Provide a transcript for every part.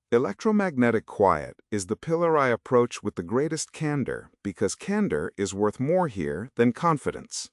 Electromagnetic quiet is the pillar I approach with the greatest candor because candor is worth more here than confidence.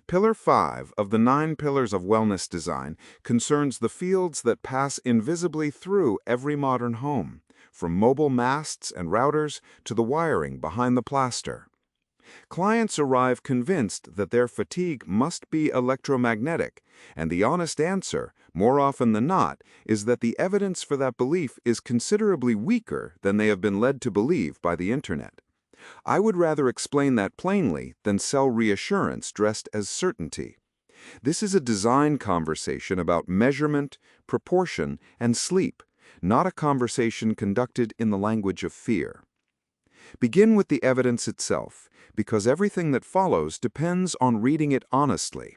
Pillar 5 of the 9 pillars of wellness design concerns the fields that pass invisibly through every modern home, from mobile masts and routers to the wiring behind the plaster. Clients arrive convinced that their fatigue must be electromagnetic, and the honest answer, more often than not, is that the evidence for that belief is considerably weaker than they have been led to believe by the Internet. I would rather explain that plainly than sell reassurance dressed as certainty. This is a design conversation about measurement, proportion, and sleep, not a conversation conducted in the language of fear. Begin with the evidence itself, because everything that follows depends on reading it honestly.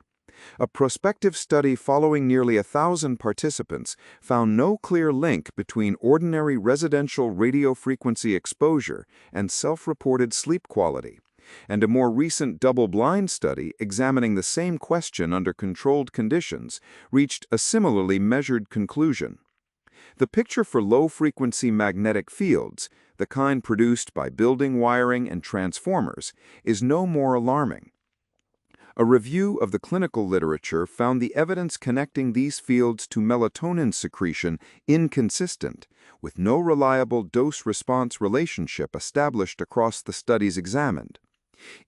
A prospective study following nearly 1,000 participants found no clear link between ordinary residential radiofrequency exposure and self-reported sleep quality, and a more recent double-blind study examining the same question under controlled conditions reached a similarly measured conclusion. The picture for low-frequency magnetic fields, the kind produced by building wiring and transformers, is no more alarming. A review of the clinical literature found the evidence connecting these fields to melatonin secretion inconsistent, with no reliable dose-response relationship established across the studies examined.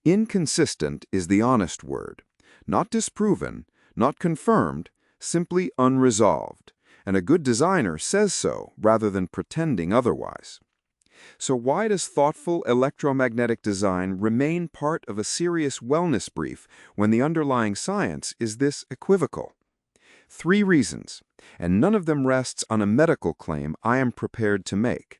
Inconsistent is the honest word. Not disproven, not confirmed, simply unresolved. And a good designer says so rather than pretending otherwise. So why does thoughtful electromagnetic design remain part of a serious wellness brief when the underlying science is this equivocal? 3 reasons, and none of them rests on a medical claim I am prepared to make.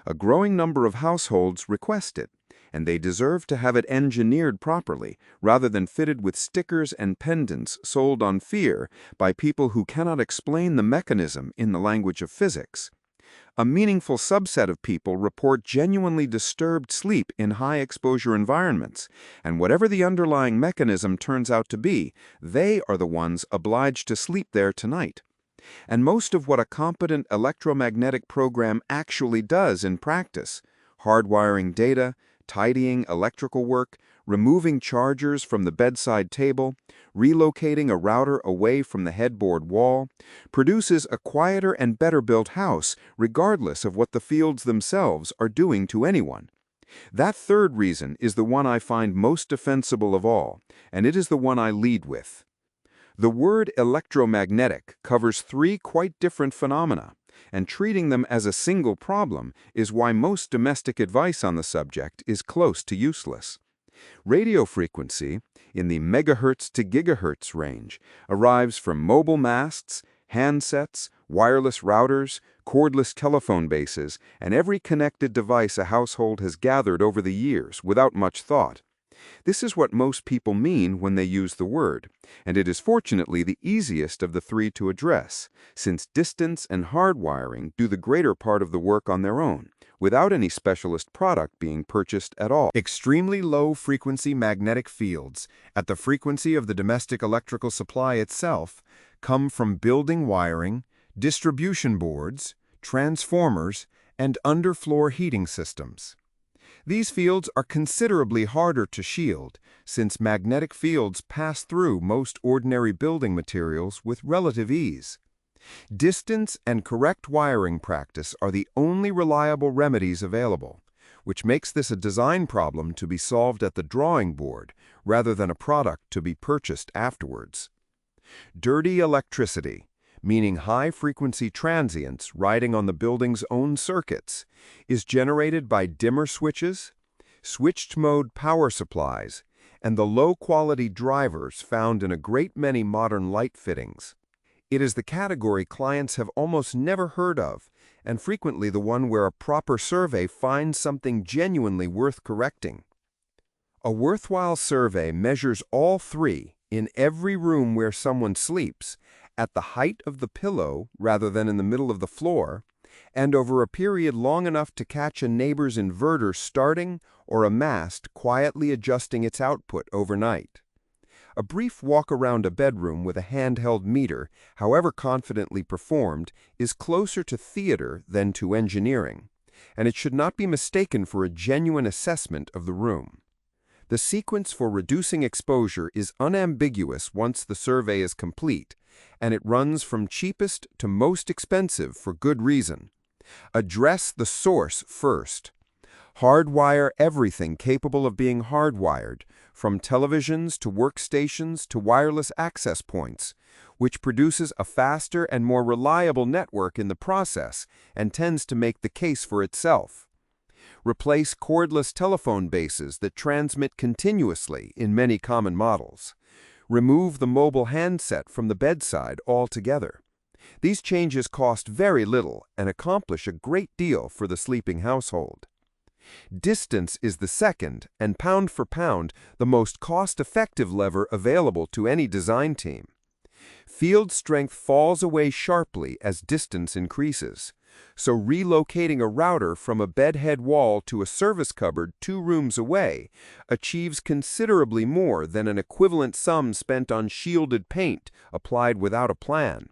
A growing number of households request it, and they deserve to have it engineered properly rather than fitted with stickers and pendants sold on fear by people who cannot explain the mechanism in the language of physics. A meaningful subset of people report genuinely disturbed sleep in high-exposure environments, and whatever the underlying mechanism turns out to be, they are the ones obliged to sleep there tonight. And most of what a competent electromagnetic program actually does in practice, hardwiring data, tidying electrical work, removing chargers from the bedside table, relocating a router away from the headboard wall, produces a quieter and better-built house regardless of what the fields themselves are doing to anyone. That third reason is the one I find most defensible of all, and it is the one I lead with. The word electromagnetic covers 3 quite different phenomena, and treating them as a single problem is why most domestic advice on the subject is close to useless. Radio frequency, in the megahertz to gigahertz range, arrives from mobile masts, handsets, wireless routers, cordless telephone bases, and every connected device a household has gathered over the years without much thought. This is what most people mean when they use the word, and it is fortunately the easiest of the 3 to address, since distance and hardwiring do the greater part of the work on their own, without any specialist product being purchased at all. Extremely low-frequency magnetic fields, at the frequency of the domestic electrical supply itself, come from building wiring, distribution boards, transformers, and underfloor heating systems. These fields are considerably harder to shield, since magnetic fields pass through most ordinary building materials with relative ease. Distance and correct wiring practice are the only reliable remedies available, which makes this a design problem to be solved at the drawing board rather than a product to be purchased afterwards. Dirty electricity, meaning high-frequency transients riding on the building's own circuits, is generated by dimmer switches, switched-mode power supplies, and the low-quality drivers found in a great many modern light fittings. It is the category clients have almost never heard of, and frequently the one where a proper survey finds something genuinely worth correcting. A worthwhile survey measures all 3 in every room where someone sleeps, at the height of the pillow rather than in the middle of the floor, and over a period long enough to catch a neighbor's inverter starting or a mast quietly adjusting its output overnight. A brief walk around a bedroom with a handheld meter, however confidently performed, is closer to theater than to engineering, and it should not be mistaken for a genuine assessment of the room. The sequence for reducing exposure is unambiguous once the survey is complete, and it runs from cheapest to most expensive for good reason. Address the source first. Hardwire everything capable of being hardwired, from televisions to workstations to wireless access points, which produces a faster and more reliable network in the process and tends to make the case for itself. Replace cordless telephone bases that transmit continuously in many common models. Remove the mobile handset from the bedside altogether. These changes cost very little and accomplish a great deal for the sleeping household. Distance is the second, and pound for pound, the most cost-effective lever available to any design team. Field strength falls away sharply as distance increases, so relocating a router from a bedhead wall to a service cupboard 2 rooms away achieves considerably more than an equivalent sum spent on shielded paint applied without a plan.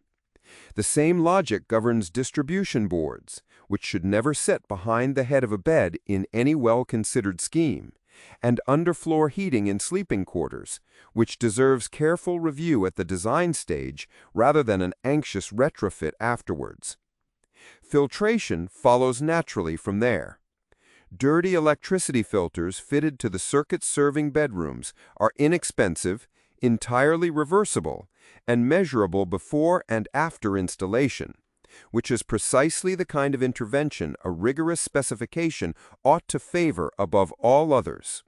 The same logic governs distribution boards, which should never sit behind the head of a bed in any well-considered scheme, and underfloor heating in sleeping quarters, which deserves careful review at the design stage rather than an anxious retrofit afterwards. Filtration follows naturally from there. Dirty electricity filters fitted to the circuit-serving bedrooms are inexpensive, entirely reversible, and measurable before and after installation, which is precisely the kind of intervention a rigorous specification ought to favor above all others.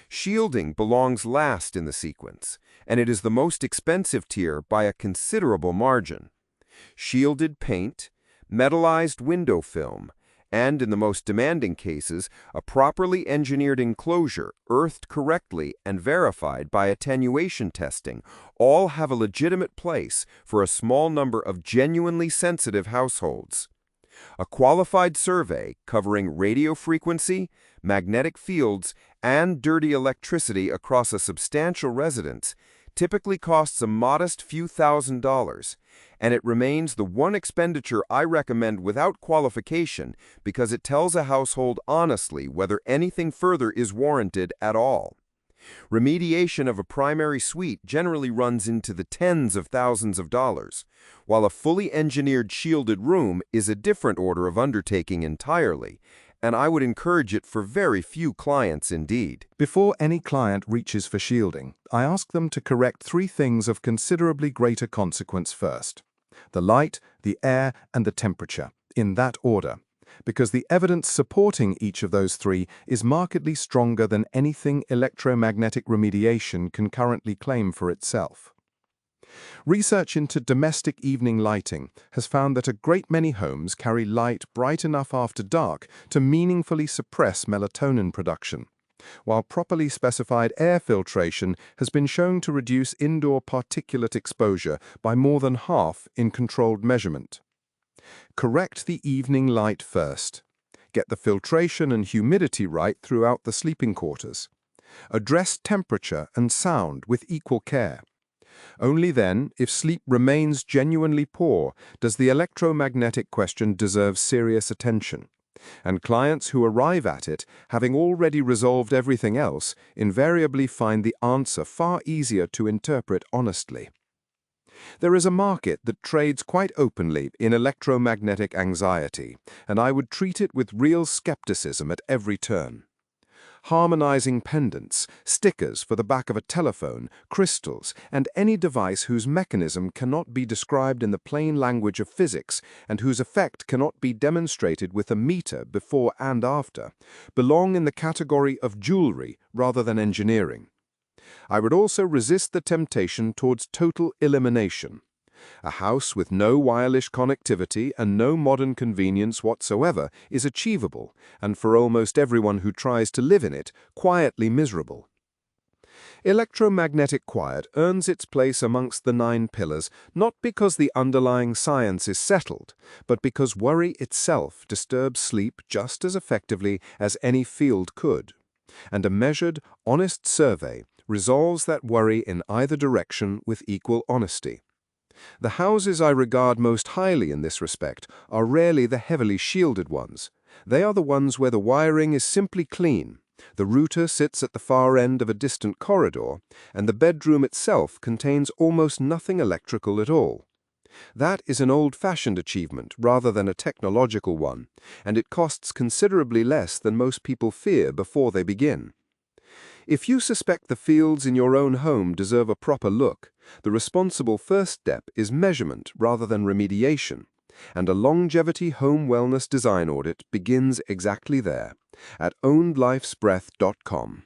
Shielding belongs last in the sequence, and it is the most expensive tier by a considerable margin. Shielded paint, metallized window film, and in the most demanding cases, a properly engineered enclosure, earthed correctly and verified by attenuation testing, all have a legitimate place for a small number of genuinely sensitive households. A qualified survey covering radiofrequency, magnetic fields, and dirty electricity across a substantial residence typically costs a modest few $1,000s, and it remains the one expenditure I recommend without qualification because it tells a household honestly whether anything further is warranted at all. Remediation of a primary suite generally runs into the tens of thousands of dollars, while a fully engineered shielded room is a different order of undertaking entirely, and I would encourage it for very few clients indeed. Before any client reaches for shielding, I ask them to correct 3 things of considerably greater consequence first: the light, the air, and the temperature, in that order, because the evidence supporting each of those 3 is markedly stronger than anything electromagnetic remediation can currently claim for itself. Research into domestic evening lighting has found that a great many homes carry light bright enough after dark to meaningfully suppress melatonin production, while properly specified air filtration has been shown to reduce indoor particulate exposure by more than half in controlled measurement. Correct the evening light first. Get the filtration and humidity right throughout the sleeping quarters. Address temperature and sound with equal care. Only then, if sleep remains genuinely poor, does the electromagnetic question deserve serious attention. And clients who arrive at it, having already resolved everything else, invariably find the answer far easier to interpret honestly. There is a market that trades quite openly in electromagnetic anxiety, and I would treat it with real skepticism at every turn. Harmonizing pendants, stickers for the back of a telephone, crystals, and any device whose mechanism cannot be described in the plain language of physics and whose effect cannot be demonstrated with a meter before and after, belong in the category of jewelry rather than engineering. I would also resist the temptation towards total elimination. A house with no wireless connectivity and no modern convenience whatsoever is achievable, and for almost everyone who tries to live in it, quietly miserable. Electromagnetic quiet earns its place amongst the 9 pillars not because the underlying science is settled, but because worry itself disturbs sleep just as effectively as any field could. And a measured, honest survey, resolves that worry in either direction with equal honesty. The houses I regard most highly in this respect are rarely the heavily shielded ones. They are the ones where the wiring is simply clean, the router sits at the far end of a distant corridor, and the bedroom itself contains almost nothing electrical at all. That is an old-fashioned achievement rather than a technological one, and it costs considerably less than most people fear before they begin. If you suspect the fields in your own home deserve a proper look, the responsible first step is measurement rather than remediation, and a longevity home wellness design audit begins exactly there, at ownedlifesbreath.com.